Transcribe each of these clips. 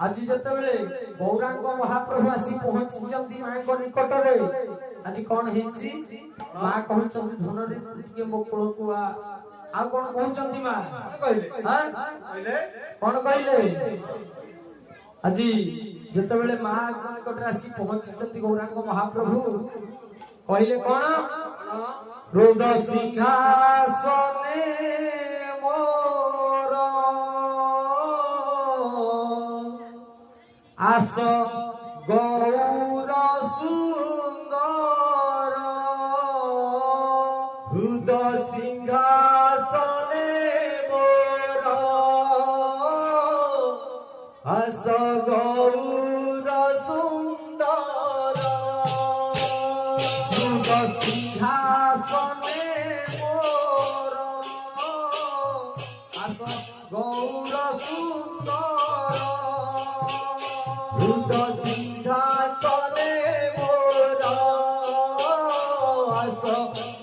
आज जते बेले गौरांग महाप्रभु आसी पहुंची माँ को निकट रे आज कौन हेची माँ कहउचंदी धनरे के मो कोळ को आ कौन कहउचंदी माँ कहले कहले कौन कहले आज जते बेले माँ निकट आसी पहुंची गौरांग महाप्रभु कहले कौन रुद्र सिंहासने मोर आस गौर सुंदर हृदय सिंहासने मोर आस गौर सुंदर हृदय सिंहासने मोर आस गौर सुंदर हृदय सिंहासने मोर आस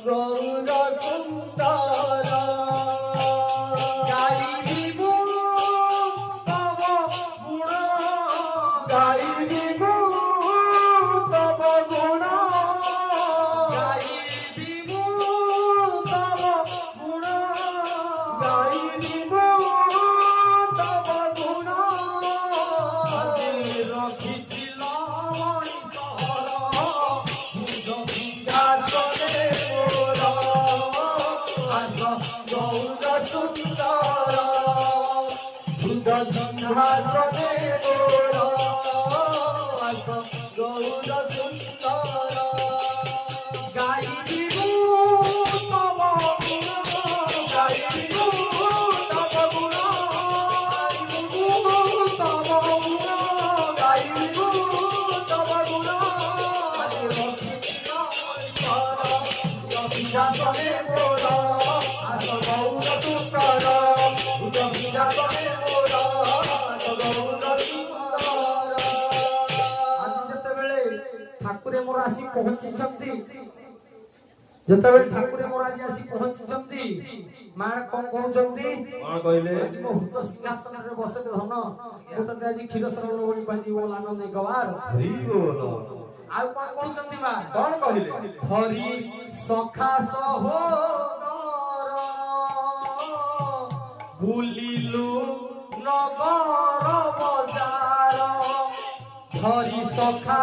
गौर सुंदर गाइबो तव गुण गाइबो तव गुण गाइबो तव गुण गाइबो तव गुण रखिছিল सिंहासने मोर आस गौर सुंदर गाइबो तव गुण गाइबो तव गुण गाइबो तव गुण गाइबो तव गुण सिंहासने मोर आस गौर सुंदर सिंहासने मोर ठाकुरे मोर आसी पहुंची जतबेले ठाकुरे मोर आज आसी पहुंची मां कोन कहउचंदी कोन कहले आज मो हृत सिंहासन रे बसते धन मु त आज क्षीर श्रवण बणी पांदी बोल आनंद गवार हरि बोल आ कोन कहउचंदी मां कोन कहले हरि सखा सहोदर बुलिलु नगर बजार हरि सखा